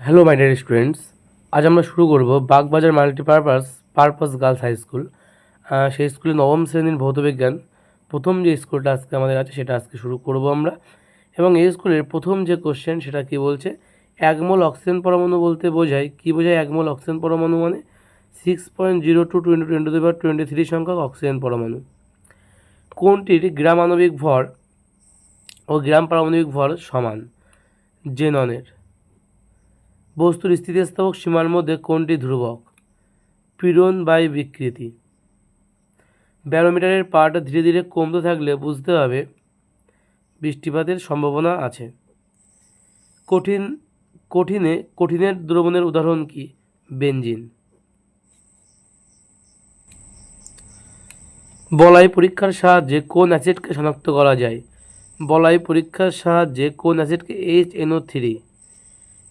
Hello my dear students, আজ আমরা শুরু করব Bagbazar multipurpose girls high school. সেই স্কুলে নবম শ্রেণীর ভৌতবিজ্ঞান প্রথম যে স্কুলটা আজকে আমাদের আছে সেটা আজকে শুরু করব আমরা। এবং এই স্কুলের প্রথম যে কোশ্চেন সেটা কি বলছে, একমোল অক্সিজেন পরমাণু বলতে বোঝায় কি বোঝায় একমোল অক্সিজেন পরমাণু মানে 6.02 × 10⁻23 সংখ্যক অক্সিজেন পরমাণু। কোনটির গ্রাম আণবিক ভর ও গ্রাম পারমাণবিক ভর সমান? জেননের। বস্তুর স্থিতিস্থাপক সীমার মধ্যে কোনটি ধ্রুবক? পীড়ন বাই বিকৃতি। ব্যারোমিটারের পাওয়ারটা ধীরে ধীরে কমতে থাকলে বুঝতে হবে বৃষ্টিপাতের সম্ভাবনা আছে। কঠিনের দ্রবণের উদাহরণ কি? বেনজিন। বলাই পরীক্ষার সাহায্যে কোন অ্যাসিডকে শনাক্ত করা যায়? বলাই পরীক্ষার সাহায্যে কোন অ্যাসিডকে HNO3।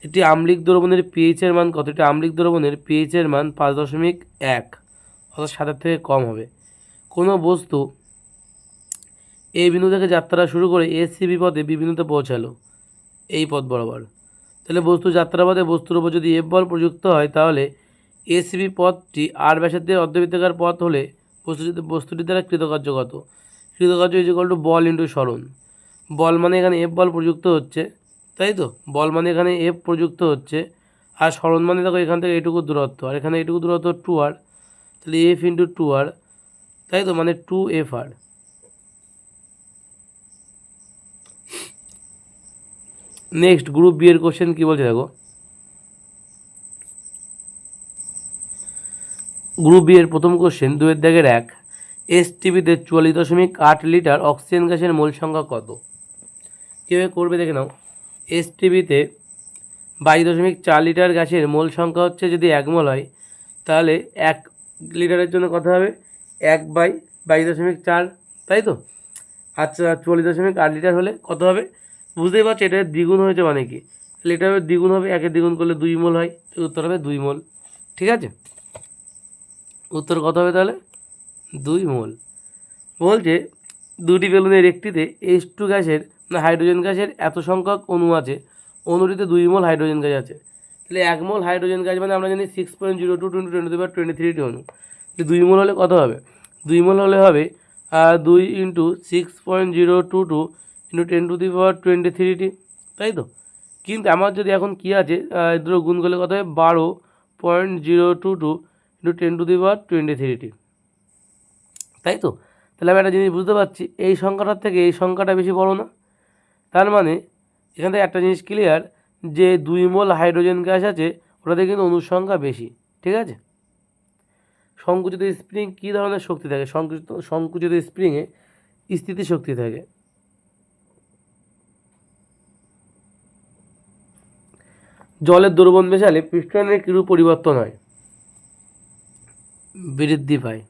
এটি আম্লিক দ্রবণের পিএইচের মান কত? এটি আম্লিক দ্রবণের পিএইচের মান 5.1, অর্থাৎ 7 থেকে কম হবে। কোনো বস্তু এই বিন্দু থেকে যাত্রা শুরু করে এসিবি পথে বি বিন্দুতে পৌঁছালো এই পথ বরাবর, তাহলে বস্তু যাত্রাপথে বস্তুর উপর যদি এফ বল প্রযুক্ত হয় তাহলে এসিবি পথটি আর ব্যাসার্ধের অর্ধবৃত্তাকার পথ হলে বস্তুটি দ্বারা কৃতকার্য কত? কৃতকার্য ইকুয়াল টু বল ইন্টু সরণ। বল মানে এখানে এফ বল প্রযুক্ত হচ্ছে, তাই তো? বল মানে এখানে এফ প্রযুক্ত হচ্ছে, আর সরণ মানে দেখো এখান থেকে এটুকু দূরত্ব, আর এখানে এটুকু দূরত্ব 2r, তাহলে এফ ইন্টু 2r, তাই তো, মানে 2FR। নেক্সট গ্রুপ বি এর কোশ্চেন কি বলছে দেখো। গ্রুপ বি এর প্রথম কোশ্চেন 2-1, এসটিভিতে 44.8 লিটার অক্সিজেন গ্যাসের মোল সংখ্যা কত? কীভাবে করবে দেখে নাও। এসটিভিতে 22.4 লিটার গ্যাসের মোল সংখ্যা হচ্ছে, যদি 1 মোল হয় তাহলে 1 লিটারের জন্য কত হবে? 1/22.4, তাই তো? আচ্ছা, 44.8 লিটার হলে কত হবে? বুঝতেই পারছো এটা দ্বিগুণ হয়েছে মানে কি, লিটারের দ্বিগুণ হবে, 1-এর দ্বিগুণ করলে 2 মোল হয়, উত্তর হবে 2 মোল। ঠিক আছে, উত্তর কত হবে তাহলে? 2 মোল। বলছে দুটি বেলুনের একটিতে H2 গ্যাসের হাইড্রোজেন গ্যাসের এত সংখ্যক অণু আছে, অণুটিতে 2 মোল হাইড্রোজেন গ্যাস আছে। তাহলে 1 মোল হাইড্রোজেন গ্যাস মানে আমরা জানি 6.02 × 10⁻23 অণু। 2 মোল হলে কত হবে? 2 মোল হলে হবে 2 × 6.022 × 10⁻23, তাই তো? কিন্তু আমার যদি এখন কী আছে, দুটো গুণ করলে কত হবে? 12.022 × 10⁻23, তাই তো? তাহলে আমি একটা জিনিস বুঝতে পারছি, এই সংখ্যাটার থেকে এই সংখ্যাটা বেশি বড় না? তার মানে এখান থেকে একটা জিনিস ক্লিয়ার, যে 2 মোল হাইড্রোজেন গ্যাস আছে ওটাতে কিন্তু অণুর সংখ্যা বেশি। ঠিক আছে। সংকুচিত স্প্রিং কী ধরনের শক্তি থাকে? সংকুচিত স্প্রিংয়ে স্থিতিশক্তি থাকে। জলের দ্রবণ মেশালে পিস্টনের কিরূপ পরিবর্তন হয়? বৃদ্ধি পায়।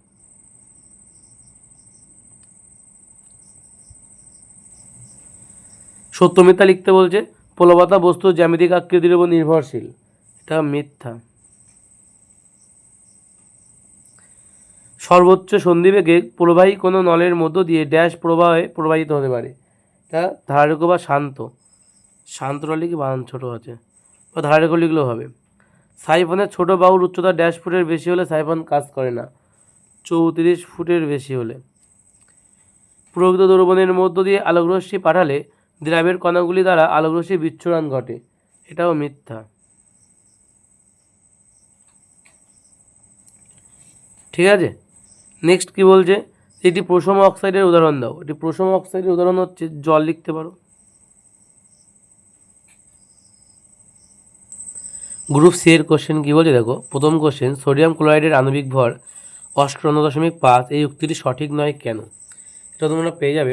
সত্য মিথ্যা লিখতে বলছে, প্লবতা বস্তু জ্যামিতিক আকৃতির উপর নির্ভরশীল, এটা মিথ্যা। সর্বোচ্চ সন্ধিবেগে প্রবাহী কোনো নলের মধ্য দিয়ে ড্যাশ প্রবাহে প্রবাহিত হতে পারে, এটা ধারারেখ বা শান্ত। শান্তটা লিখে বানান ছোটো আছে, বা ধারারেখ লিখলেও হবে। সাইফনের ছোট বাহুর উচ্চতা ড্যাশ ফুটের বেশি হলে সাইফন কাজ করে না, 34 ফুটের বেশি হলে। প্রকৃত দ্রবণের মধ্য দিয়ে আলোকরশ্মি পাঠালে দ্রাবের কণাগুলি দ্বারা আলোকরশ্মি বিচ্ছুরণ ঘটে, এটাও মিথ্যা। ঠিক আছে। নেক্সট কি বলছে, এটি প্রশম অক্সাইডের উদাহরণ দাও। এটি প্রশম অক্সাইডের উদাহরণ হচ্ছে জল, লিখতে পারো। গ্রুপ সি এর কোশ্চেন কী বলছে দেখো। প্রথম কোশ্চেন, সোডিয়াম ক্লোরাইডের আণবিক ভর 58.5, এই উক্তিটি সঠিক নয় কেন? এটা তোমরা পেয়ে যাবে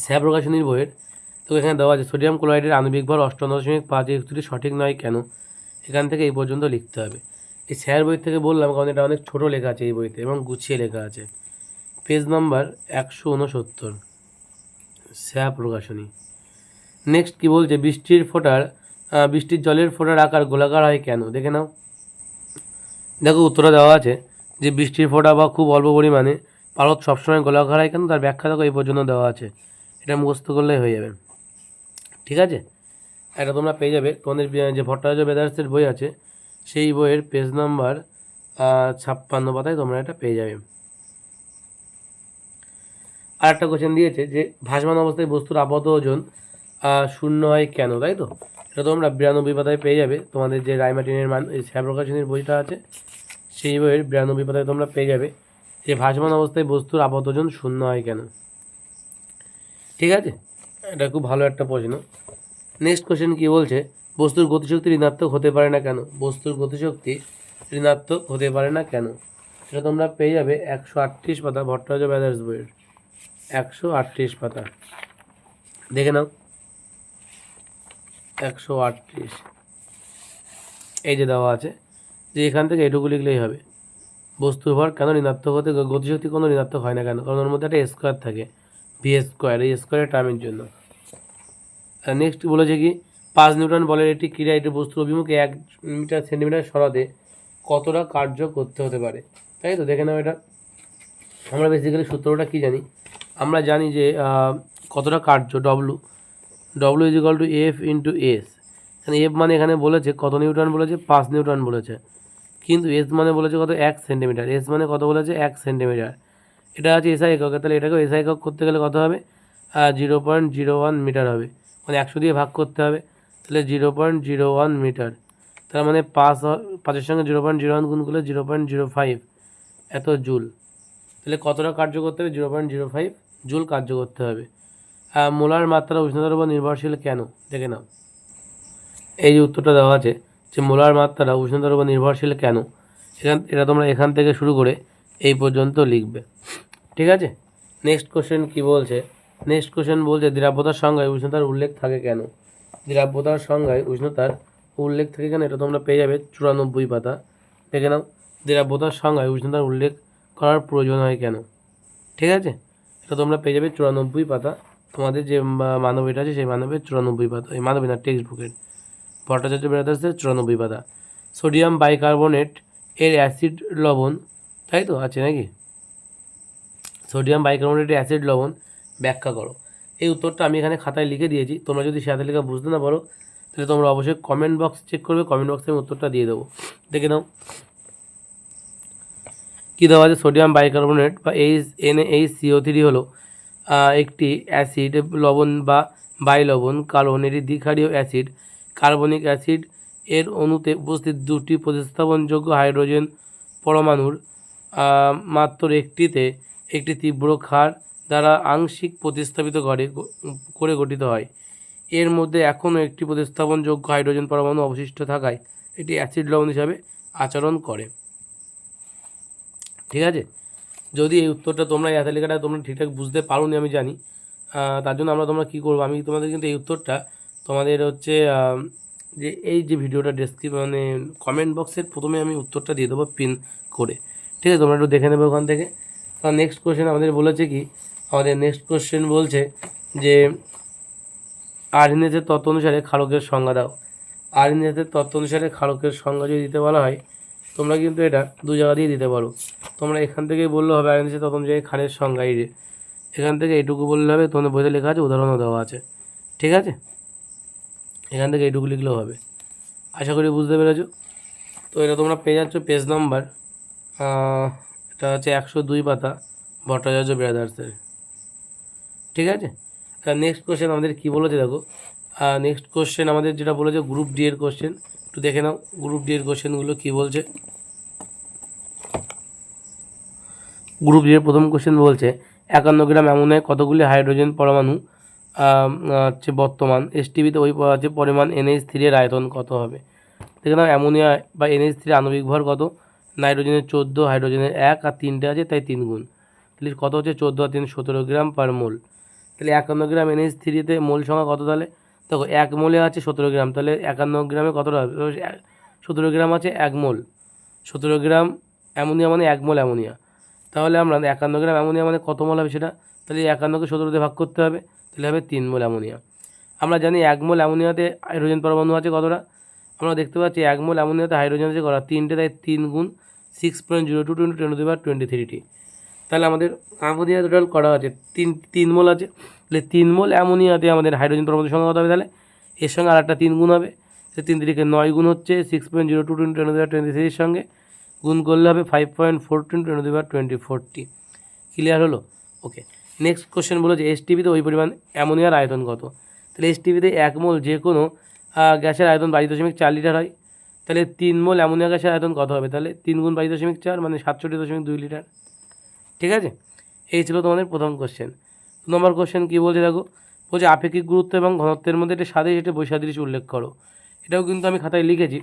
স্যার প্রকাশনীর বইয়ের। তো এখানে দেওয়া আছে সোডিয়াম ক্লোরাইডের আণবিক ভর 58.5, এই উক্তিটি সঠিক নয় কেন? এখান থেকে এই পর্যন্ত লিখতে হবে। এই স্যার বই থেকে বললাম কারণ এটা অনেক ছোটো লেখা আছে এই বইতে এবং গুছিয়ে লেখা আছে। পেজ নাম্বার 169, স্যার প্রকাশনী। নেক্সট কি বলছে, বৃষ্টির জলের ফোঁটার আকার গোলাকার হয় কেন? দেখে নাও। দেখো উত্তরটা দেওয়া আছে যে বৃষ্টির ফোঁটা বা খুব অল্প পরিমাণে পারদ সবসময় গোলাকার হয় কেন, তার ব্যাখ্যা দেখো এই পর্যন্ত দেওয়া আছে, এটা মুখস্থ করলেই হয়ে যাবে। ঠিক আছে। এটা তোমরা পেয়ে যাবে তোমাদের যে ভট্টাচার্য ব্রাদার্সের বই আছে সেই বইয়ের পেজ নাম্বার 56 পাতায় তোমরা এটা পেয়ে যাবে। আর একটা কোশ্চেন দিয়েছে যে ভাসমান অবস্থায় বস্তুর আপাত ওজন শূন্য হয় কেন, তাই তো? এটা তোমরা 92 পাতায় পেয়ে যাবে, তোমাদের যে রায়মার্টিনের শ্যামপ্রকাশনীর বইটা আছে সেই বইয়ের 92 পাতায় তোমরা পেয়ে যাবে যে ভাসমান অবস্থায় বস্তুর আপাত ওজন শূন্য হয় কেন। ঠিক আছে, এটা খুব ভালো একটা প্রশ্ন। নেক্সট কোশ্চেন কি বলছে, বস্তুর গতিশক্তি ঋণাত্মক হতে পারে না কেন? বস্তুর গতিশক্তি ঋণাত্মক হতে পারে না কেন? এটা তোমরা পেয়ে যাবে 138 পাতা ভট্টাচার্য ব্রাদার্স বইয়ের 138 পাতা, দেখে নাও 138। এই যে দেওয়া আছে যে এখান থেকে এটুকু লিখলেই হবে, বস্তুর ভর কেন ঋণাত্মক হতে, গতিশক্তি কোনো ঋণাত্মক হয় না কেন? কারণ ওর মধ্যে একটা স্কোয়ার থাকে, ভি স্কোয়ার, এই স্কোয়ারের টার্মের জন্য। নেক্সট বলেছে কি 5 নিউটন বলের একটি ক্রিয়া এটি বস্তুর অভিমুখে 1 মিটার সেন্টিমিটার সরাতে কতটা কার্য করতে হতে পারে, তাই তো? দেখে নাও এটা আমরা বেসিক্যালি সূত্রটা কি জানি, আমরা জানি যে কতটা কার্য W is equal to F into S. এখানে এফ মানে এখানে বলেছে কত নিউটন বলেছে, 5 নিউটন বলেছে, কিন্তু এস মানে বলেছে কত, 1 সেন্টিমিটার। এস মানে কত বলেছে, 1 সেন্টিমিটার। এটা আছে এসআই একক, তাহলে এটাকেও এসআই একক করতে গেলে কত হবে, 0.01 মিটার হবে, মানে 100 দিয়ে ভাগ করতে হবে, তাহলে 0.01 মিটার। তার মানে 5-এর সঙ্গে 0.01 গুণ করলে 0.05 এত জুল। তাহলে কতটা কার্য করতে হবে, 0.05 জুল কার্য করতে হবে। মোলার মাত্রা উষ্ণতার উপর নির্ভরশীল কেন, দেখে নাও। এই যে উত্তরটা দেওয়া আছে যে মোলার মাত্রা উষ্ণতার উপর নির্ভরশীল কেন, এটা তোমরা এখান থেকে শুরু করে এই পর্যন্ত লিখবে। ঠিক আছে, নেক্সট কোশ্চেন কি বলছে, নেক্সট কোশ্চেন বলছে দ্রাব্যতার সংজ্ঞায় উষ্ণতার উল্লেখ থাকে কেন? দ্রাব্যতার সংজ্ঞায় উষ্ণতার উল্লেখ থাকে কেন, এটা তোমরা পেয়ে যাবে 94 পাতা, দেখে নাও দ্রাব্যতার সংজ্ঞায় উষ্ণতার উল্লেখ করার প্রয়োজন হয় কেন। ঠিক আছে, এটা তোমরা পেয়ে যাবে 94 পাতা, তোমাদের যে মানবীটা আছে সেই মানবের 94 পাতা, এই মানবী না টেক্সট বুকের ভট্টাচার্য ব্রাদার্সের 94 পাতা। সোডিয়াম বাইকার্বনেট এর অ্যাসিড লবণ, তাই তো আছে নাকি? সোডিয়াম বাইকার্বনেটের অ্যাসিড লবণ ব্যাখ্যা করো। এই উত্তরটা আমি এখানে খাতায় লিখে দিয়েছি, তোমরা যদি সাথে লেখা বুঝতে না পারো তাহলে তোমরা অবশ্যই কমেন্ট বক্স চেক করবে, কমেন্ট বক্সে আমি উত্তরটা দিয়ে দেবো, দেখে নাও কী দেওয়া আছে। সোডিয়াম বাইকার্বনেট বা NaHCO3 হলো একটি অ্যাসিড লবণ বা বাইলবণ, কারণ এটি দ্বিক্ষারীয় অ্যাসিড। কার্বনিক অ্যাসিড এর অণুতে উপস্থিত দুটি প্রতিস্থাপনযোগ্য হাইড্রোজেন পরমাণুর মাত্র একটিতে একটি তীব্র ক্ষার দ্বারা আংশিক প্রতিস্থাপিত করে গঠিত হয়। এর মধ্যে এখনও একটি প্রতিস্থাপনযোগ্য হাইড্রোজেন পরমাণু অবশিষ্ট থাকায় এটি অ্যাসিড লবণ হিসাবে আচরণ করে। ঠিক আছে, যদি এই উত্তরটা তোমরা এই তালিকাটা তোমরা ঠিকঠাক বুঝতে পারো নি আমি জানি, তার জন্য তোমরা কী করবো, আমি তোমাদের কিন্তু এই উত্তরটা তোমাদের হচ্ছে যে এই যে ভিডিওটা মানে কমেন্ট বক্সের প্রথমে আমি উত্তরটা দিয়ে দেবো পিন করে। ঠিক আছে, তোমরা একটু দেখে নেবে ওখান থেকে। কারণ নেক্সট কোশ্চেন আমাদের বলেছে কি, আমাদের নেক্সট কোশ্চেন বলছে যে আর্হিনেসের তত্ত্ব অনুসারে ক্ষারকের সংজ্ঞা দাও। আর্হিনেসের তত্ত্ব অনুসারে ক্ষারকের সংজ্ঞা যদি দিতে বলা হয় তোমরা কিন্তু এটা দু জায়গা দিয়ে দিতে পারো। তোমরা এখান থেকেই বললে হবে আর্হিনেসের তত্ত্ব অনুযায়ী ক্ষারের সংজ্ঞা এই যে, এখান থেকে এইটুকু বললে হবে, তোমাদের বইতে লেখা আছে, উদাহরণও দেওয়া আছে। ঠিক আছে, এখান থেকে এইটুকু লিখলেও হবে। আশা করি বুঝতে পেরেছো। তো এটা তোমরা পেয়ে যাচ্ছ পেজ নাম্বার, এটা হচ্ছে 102 পাতা ভট্টাচার্য ব্রাদার্সের। ঠিক আছে, নেক্সট কোশ্চেন আমাদের কী বলেছে দেখো, নেক্সট কোশ্চেন আমাদের যেটা বলেছে গ্রুপ ডি এর কোশ্চেন, একটু দেখে নাও গ্রুপ ডি এর কোশ্চেনগুলো কী বলছে। গ্রুপ ডি এর প্রথম কোশ্চেন বলছে 51 গ্রাম অ্যামোনিয়ায় কতগুলি হাইড্রোজেন পরমাণু হচ্ছে বর্তমান, এসটিভিতে ওই যে পরিমাণ NH3 এর আয়তন কত হবে। দেখে নাও অ্যামোনিয়া বা NH3 আণবিক ভর কত, নাইট্রোজেনের 14, হাইড্রোজেনের 1 আর 3টে আছে তাই 3 গুণ, তাহলে কত হচ্ছে 14 আর 3 17 গ্রাম পার মোল। তাহলে 51 গ্রাম NH3-তে মোল সংখ্যা কত, তাহলে দেখো 1 মোলে আছে 17 গ্রাম, তাহলে 51 গ্রামে কতটা হবে, 17 গ্রাম আছে 1 মোল, 17 গ্রাম অ্যামোনিয়া মানে 1 মোল অ্যামোনিয়া। তাহলে আমরা 51 গ্রাম অ্যামোনিয়া মানে কত মোল হবে সেটা, তাহলে 51কে 17 দিয়ে ভাগ করতে হবে, তাহলে হবে 3 মোল অ্যামোনিয়া। আমরা জানি 1 মোল অ্যামোনিয়াতে হাইড্রোজেন পরমাণু আছে কতটা, আমরা দেখতে পাচ্ছি 1 মোল অ্যামোনিয়াতে হাইড্রোজেন আছে কত, 3টে, তাই 3 গুণ 6.02 × 10⁻23। তাহলে আমাদের অ্যামোনিয়া টোটাল করা আছে 3 মোল আছে, তাহলে 3 মোল অ্যামোনিয়াতে আমাদের হাইড্রোজেন পরমাণুর সংখ্যা কত হবে, তাহলে এর সঙ্গে আর একটা 3 গুণ হবে, সে 3 3 9 গুণ হচ্ছে 6.02 × 10⁻23 সঙ্গে গুণ করলে হবে 5.42 × 10⁻24। ক্লিয়ার হলো? ওকে, নেক্সট কোশ্চেন বলেছে এসটিপিতে ওই পরিমাণ অ্যামোনিয়ার আয়তন কত। তাহলে এসটিপিতে 1 মোল যে কোনো গ্যাসের আয়তন 22.4 লিটার হয়, তাহলে 3 মোল অ্যামোনিয়া গ্যাসের আয়তন কত হবে? তাহলে 3 গুণ 22.4 মানে 67.2 লিটার। ঠিক আছে, এই ছিল তোমাদের প্রথম কোশ্চেন। 2 নম্বর কোশ্চেন কী বলছে দেখো, বলছে আপেক্ষিক গুরুত্ব এবং ঘনত্বের মধ্যে একটা সাদৃশ্য, একটা বৈসাদৃশ্য উল্লেখ করো। এটাও কিন্তু আমি খাতায় লিখেছি,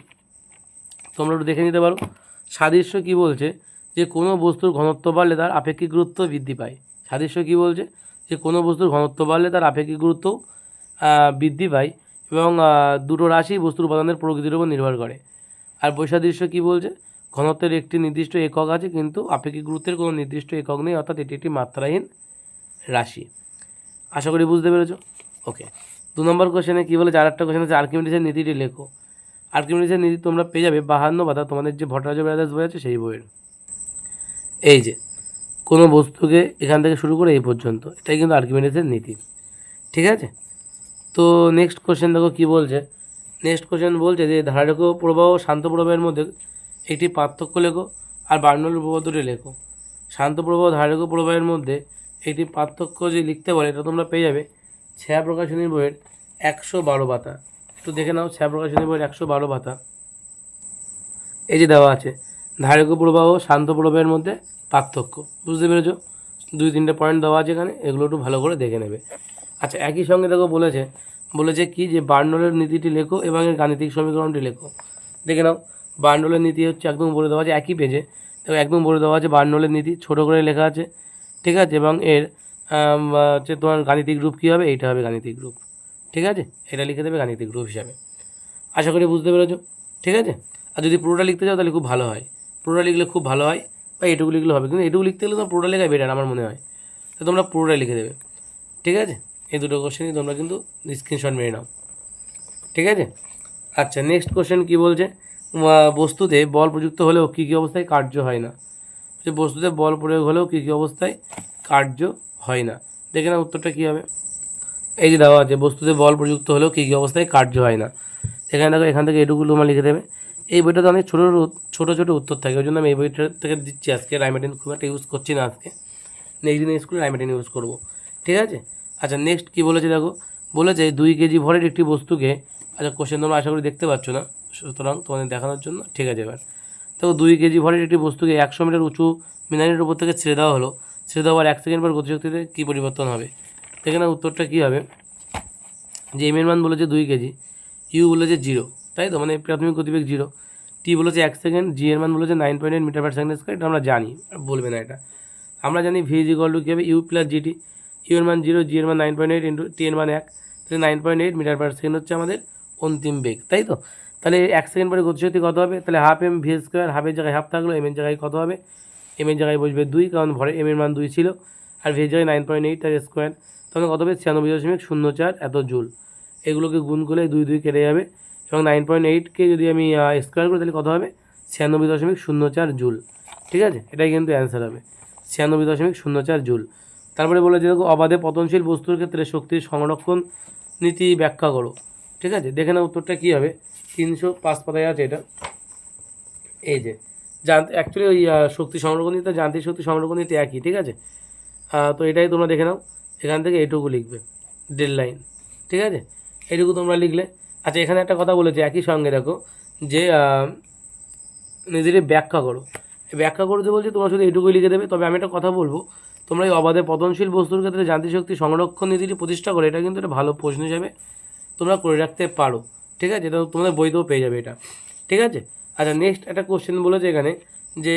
তোমরা একটু দেখে নিতে পারো। সাদৃশ্য কী বলছে, যে কোনো বস্তুর ঘনত্ব বাড়লে তার আপেক্ষিক গুরুত্ব বৃদ্ধি পায়। সাদৃশ্য কী বলছে, যে কোনো বস্তুর ঘনত্ব বাড়লে তার আপেক্ষিক গুরুত্ব বৃদ্ধি পায় এবং দুটো রাশি বস্তুর উপাদানের প্রকৃতির উপর নির্ভর করে। আর বৈসাদৃশ্য কী বলছে, ঘনত্বের একটি নির্দিষ্ট একক আছে কিন্তু আপেক্ষিক গুরুত্বের কোনো নির্দিষ্ট একক নেই, অর্থাৎ এটি একটি মাত্রাহীন রাশি। আশা করি বুঝতে পেরেছো। ওকে, 2 নম্বর কোশ্চেনে কী বলেছে, আরেকটা কোশ্চেন আছে আর্কিমিডিসের নীতিটি লেখো। আর্কিমিডিসের নীতি তোমরা পেয়ে যাবে 52 পাতা, তোমাদের যে ভট্টাচার্য ব্রাদার্স বই আছে সেই বইয়ের। এই যে কোনো বস্তুকে এখান থেকে শুরু করে এই পর্যন্ত, এটাই কিন্তু আর্কিমিডিসের নীতি। ঠিক আছে, তো নেক্সট কোশ্চেন দেখো কী বলছে। নেক্সট কোশ্চেন বলছে যে ধারারেখ প্রবাহ ও শান্ত প্রবাহের মধ্যে একটি পার্থক্য লেখো আর বার্নৌলির উপপাদ্যটি লেখো। শান্ত প্রবাহ ও ধারারেখ প্রবাহের মধ্যে একটি পার্থক্য যে লিখতে বলে, এটা তোমরা পেয়ে যাবে ছায়া প্রকাশনীর বইয়ের 112 পাতা। একটু দেখে নাও ছায়া প্রকাশনীর বইয়ের 112 পাতা, এই যে দেওয়া আছে ধারারেখ প্রবাহ ও শান্ত প্রবাহের মধ্যে পার্থক্য। বুঝতে পেরেছো? 2-3টে পয়েন্ট দেওয়া আছে এখানে, এগুলো একটু ভালো করে দেখে নেবে। আচ্ছা, একই সঙ্গে দেখো বলেছে কি যে বার্নৌলের নীতিটি লেখো এবং এর গাণিতিক সমীকরণটি লেখো। দেখে নাও, বার্নৌলের নীতি হচ্ছে একদম বলে দেওয়া আছে একই পেজে, দেখো একদম বলে দেওয়া আছে বার্নৌলের নীতি, ছোটো করে লেখা আছে। ঠিক আছে, এবং এর হচ্ছে তোমার গাণিতিক রূপ কী হবে, এইটা হবে গাণিতিক রূপ। ঠিক আছে, এটা লিখে দেবে গাণিতিক রূপ হিসাবে। আশা করি বুঝতে পেরেছো। ঠিক আছে, আর যদি পুরোটা লিখতে চাও তাহলে খুব ভালো হয়, পুরোটা লিখলে খুব ভালো হয়, বা এটুকু লিখলে হবে, কিন্তু এটুকু লিখতে গেলে তোমার পুরোটা লেখাই বেটার আমার মনে হয়, তো তোমরা পুরোটাই লিখে দেবে। ঠিক আছে, এই দুটো কোশ্চেনই তোমরা কিন্তু স্ক্রিনশট মেরে নাও। ঠিক আছে, আচ্ছা নেক্সট কোশ্চেন কী বলছে, বস্তুতে বল প্রযুক্ত হলেও কী কী অবস্থায় কার্য হয় না। যে বস্তুতে বল প্রয়োগ হলেও কী কী অবস্থায় কার্য হয় না। দেখে না উত্তরটা কী হবে, এই যে দেওয়া আছে বস্তুতে বল প্রযুক্ত হলেও কী কী অবস্থায় কার্য হয় না। এখানে দেখো, এখান থেকে এটুকু তোমরা লিখে দেবে। এই বইটাতে অনেক ছোটো ছোটো উত্তর থাকে, ওই জন্য আমি এই বইটা থেকে দিচ্ছি আজকে। রাইমেটিন খুব একটা ইউজ করছি না আজকে, নেক্সট দিনে স্কুলে রাইমেটিন ইউজ করবো। ঠিক আছে, আচ্ছা নেক্সট কী বলেছে দেখো, বলেছে 2 কেজি ভরের একটি বস্তুকে, আচ্ছা কোশ্চেন তোমরা আশা করি দেখতে পাচ্ছ না, সুতরাং তোমাদের দেখানোর জন্য। ঠিক আছে, এবার দেখো 2 কেজি ভরের একটি বস্তুকে 100 মিটার উঁচু মিনারের উপর থেকে ছেড়ে দেওয়া হলো, ছেড়ে দেওয়ার 1 সেকেন্ড পর গতিশক্তিতে কী পরিবর্তন হবে। দেখে না উত্তরটা কী হবে, যে এম এর মান বলেছে 2 কেজি, ইউ বলেছে 0, তাই তো, মানে প্রাথমিক গতিবেগ 0, টি বলেছে 1 সেকেন্ড, জি এর মান বলেছে 9.8 মিটার পার সেকেন্ড স্কয়ার। এটা আমরা জানি, বলবে না এটা, আমরা জানি ভি ইকুয়াল টু কী হবে, ইউ প্লাস জিটি। ইউ এর মান 0, জি এর মান 9.8 ইন্টু টি এর মান 1, তাহলে 9.8 মিটার পার সেকেন্ড হচ্ছে আমাদের অন্তিম বেগ, তাই তো। তাহলে 1 সেকেন্ড পরে গতিশক্তি কত হবে, তাহলে হাফ এম ভি স্কোয়ার, হাফের জায়গায় হাফ থাকলো, এম এর জায়গায় কত হবে, এম এর জায়গায় বসবে 2, কারণ ভরে এম এর মান 2 ছিল, আর ভি এর জায়গায় 9.8 তার স্কোয়ার, তখন কত হবে 96.04 এত জুল। এগুলোকে গুণ করলে 2 2 কেটে যাবে, এবং 9.8কে যদি আমি স্কোয়ার করি তাহলে কত হবে 96.04 জুল। ঠিক আছে, এটাই কিন্তু অ্যান্সার হবে 96.04 জুল। তারপরে বলে যে দেখো অবাধে পতনশীল বস্তুর ক্ষেত্রে শক্তির সংরক্ষণ নীতি ব্যাখ্যা করো। ঠিক আছে, দেখে না উত্তরটা কী হবে, 305 পাতায় আছে এটা। এই যে অ্যাকচুয়ালি ওই শক্তি সংরক্ষণ নীতি, যান্ত্রিক শক্তি সংরক্ষণ নীতি একই। ঠিক আছে, তো এটাই তোমরা দেখে নাও, এখান থেকে এইটুকু লিখবে ডেড লাইন। ঠিক আছে, এইটুকু তোমরা লিখলে। আচ্ছা, এখানে একটা কথা বলেছে একই সঙ্গে দেখো, যে নিজেদের ব্যাখ্যা করো। ব্যাখ্যা করতে বলছি তোমরা শুধু এইটুকুই লিখে দেবে। তবে আমি একটা কথা বলবো, তোমরা এই অবাধে পতনশীল বস্তুর ক্ষেত্রে যান্ত্রিক শক্তি সংরক্ষণ নীতিটি প্রতিষ্ঠা করে, এটা কিন্তু একটা ভালো প্রশ্ন হিসাবে তোমরা করে রাখতে পারো। ঠিক আছে, এটা তোমাদের বইতেও পেয়ে যাবে এটা। ঠিক আছে, আচ্ছা নেক্সট একটা কোশ্চেন বলেছে এখানে, যে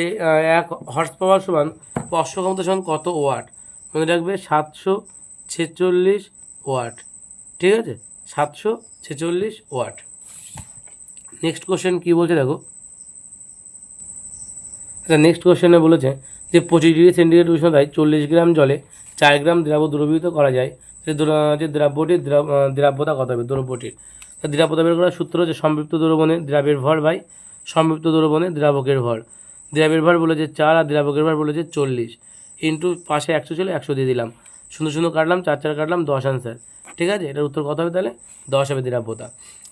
1 হর্স পাওয়ার সমান অশ্ব ক্ষমতা সমান কত ওয়াট। মনে রাখবে 746 ওয়াট। ঠিক আছে, 746 ওয়াট। নেক্সট কোশ্চেন কী বলছে দেখো, আচ্ছা নেক্সট কোশ্চেনে বলেছে যে 25 ডিগ্রি সেন্টিগ্রেড উষ্ণতায় 40 গ্রাম জলে 4 গ্রাম দ্রাব্য দ্রবীভূত করা যায়, যে দ্রাব্যটির দ্রাব্যতা কত হবে দ্রব্যটির। দ্রাব্যতা বের করার সূত্র হচ্ছে সম্পৃক্ত দ্রবণে দ্রাবের ভর বাই সম্পৃক্ত দ্রবণে দ্রাবকের ভর। দ্রাবের ভর বলেছে 4 আর দ্রাবকের ভর বলেছে 40, ইন্টু পাশে 100 ছিল 100 দিয়ে দিলাম, শূন্য শূন্য কাটলাম, 4 4 কাটলাম, 10 আনসার। ঠিক আছে, এটার উত্তর কত হবে তাহলে? 10 হবে দ্রাব্যতা।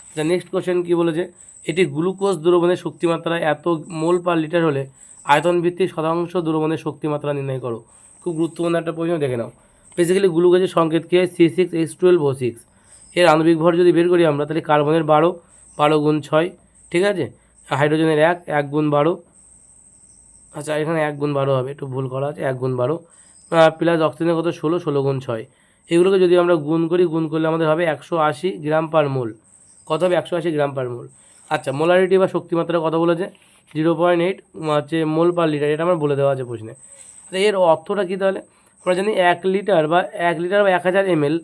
আচ্ছা, নেক্সট কোশ্চেন কী বলেছে, এটি গ্লুকোজ দ্রবণের শক্তিমাত্রা এত মোল পার লিটার হলে আয়তন ভিত্তিক শতাংশ দ্রবণের শক্তিমাত্রা নির্ণয় করো। খুব গুরুত্বপূর্ণ একটা প্রশ্ন, দেখে নাও। বেসিক্যালি গ্লুকোজের সংকেত কী হয়? C6H12O6। এর আণবিক ভর যদি বের করি আমরা, তাহলে কার্বনের 12, 12 গুণ 6, ঠিক আছে, হাইড্রোজেনের 1, 1 গুণ 12, আচ্ছা এখানে 1 গুণ 12 হবে, একটু ভুল করা আছে, 1 গুণ 12, প্লাস অক্সিজেনের কত? 16, 16 গুণ 6। এগুলোকে যদি আমরা গুণ করি, গুণ করলে আমাদের হবে 180 গ্রাম পার মোল। কত হবে? 180 গ্রাম পার মোল। আচ্ছা, মোলারিটি বা শক্তিমাত্রা কত বলেছে? 0.8 হচ্ছে মোল পার লিটার, এটা আমার বলে দেওয়া আছে প্রশ্নে। আচ্ছা, এর অর্থটা কী তাহলে? আমরা জানি 1 লিটার বা 1000 ml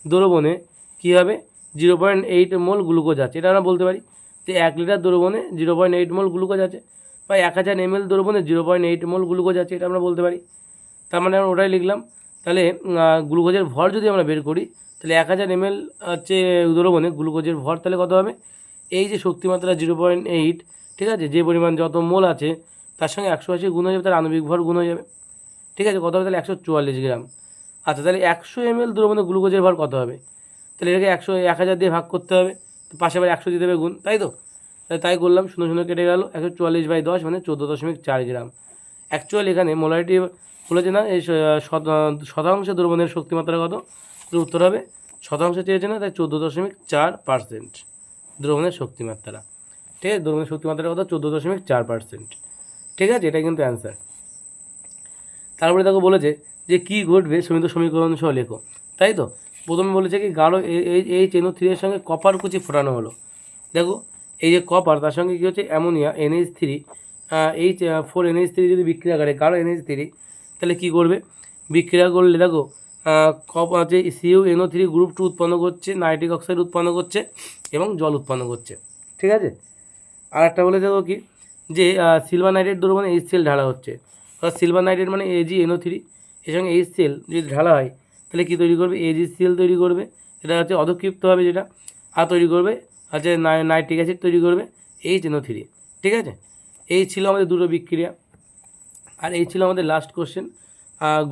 দ্রবণে কী হবে? 0.8 মোল গ্লুকোজ আছে, এটা আমরা বলতে পারি। যে 1 লিটার দ্রবণে 0.8 মোল গ্লুকোজ আছে, বা 1000 ml দ্রবণে 0.8 মোল গ্লুকোজ আছে, এটা আমরা বলতে পারি। তার মানে আমরা ওটাই লিখলাম। তাহলে গ্লুকোজের ভর যদি আমরা বের করি, তাহলে 1000 ml হচ্ছে দ্রবণে গ্লুকোজের ভর তাহলে কত হবে? এই যে শক্তিমাত্রা 0.8, ঠিক আছে, যে পরিমাণ যত মোল আছে তার সঙ্গে 180 গুণ হয়ে যাবে, তার আণবিক ভর গুণ হয়ে যাবে। ঠিক আছে, কত হবে তাহলে? 144 গ্রাম। আচ্ছা, তাহলে 100 ml দ্রবণে গ্লুকোজের ভর কত হবে? তাহলে এটাকে 1000 দিয়ে ভাগ করতে হবে, তো পাশে আবার 100 দিয়ে দেবে গুণ, তাই তো? তাই করলাম, শূন্য শূন্য কেটে গেল, 144/10 মানে 14.4 গ্রাম। অ্যাকচুয়ালি এখানে মোলারিটি বলেছে না, এই শতাংশ দ্রবণের শক্তিমাত্রা কত? উত্তর হবে শতাংশ চেয়েছে না, তাই 14.4% দ্রবণের শক্তিমাত্রা। ঠিক আছে, দ্রবণের শক্তিমাত্রা কত? 14.4%। ঠিক আছে, এটা কিন্তু অ্যান্সার। তারপরে দেখো বলেছে যে কী ঘটবে সীমিত সমীকরণ সহ লেখো, তাই তো? প্রথমে বলেছে কি গাঢ় এই NO3 এর সঙ্গে কপার কুচি ফোটানো হলো। দেখো এই যে কপার, তার সঙ্গে কী হচ্ছে? অ্যামোনিয়া NH3, H4NH3 যদি বিক্রিয়া করে গাঢ় NH3, তাহলে কী করবে? বিক্রিয়া করলে দেখো কপার যে CuNO3 গ্রুপ 2 উৎপন্ন করছে, নাইট্রিক অক্সাইড উৎপন্ন করছে এবং জল উৎপন্ন করছে। ঠিক আছে, আর একটা বলে দেখো কি, যে সিলভার নাইট্রেট দ্রবণে HCl ঢালা হচ্ছে। সিলভার নাইট্রেট মানে AgNO3, এর সঙ্গে HCl যদি ঢালা হয় তাহলে কী তৈরি করবে? AgCl তৈরি করবে, এটা হচ্ছে অধক্ষিপ্ত হবে যেটা, আর তৈরি করবে হচ্ছে নাইট্রিক অ্যাসিড তৈরি করবে, HNO3। ঠিক আছে, এই ছিল আমাদের দুটো বিক্রিয়া, আর এই ছিল আমাদের লাস্ট কোশ্চেন।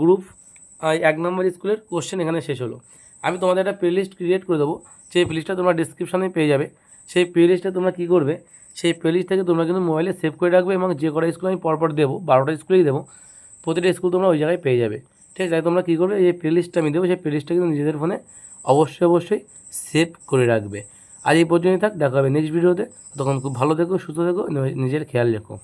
গ্রুপ 1 নম্বর স্কুলের কোশ্চেন এখানে শেষ হলো। আমি তোমাদের একটা প্লে লিস্ট ক্রিয়েট করে দেবো, সেই প্লে লিস্টটা তোমরা ডিসক্রিপশানে পেয়ে যাবে। সেই প্লে লিস্টে তোমরা কী করবে? সেই প্লে লিস্ট থেকে তোমরা কিন্তু মোবাইলে সেভ করে রাখবে, এবং যে কটা স্কুল আমি পরপর দেবো, 12টা স্কুলেই দেবো, প্রতিটা স্কুল তোমরা ওই জায়গায় পেয়ে যাবে। ঠিক আছে, তাই তোমরা কী করবে? এই প্লে লিস্টটা আমি দেবো, সেই প্লে লিস্টটা কিন্তু নিজেদের ফোনে অবশ্যই সেভ করে রাখবে। আজ এই পর্যন্তই থাক, দেখা হবে নেক্সট ভিডিওতে। তখন খুব ভালো থেকো, সুস্থ থেকো, নিজের খেয়াল রেখো।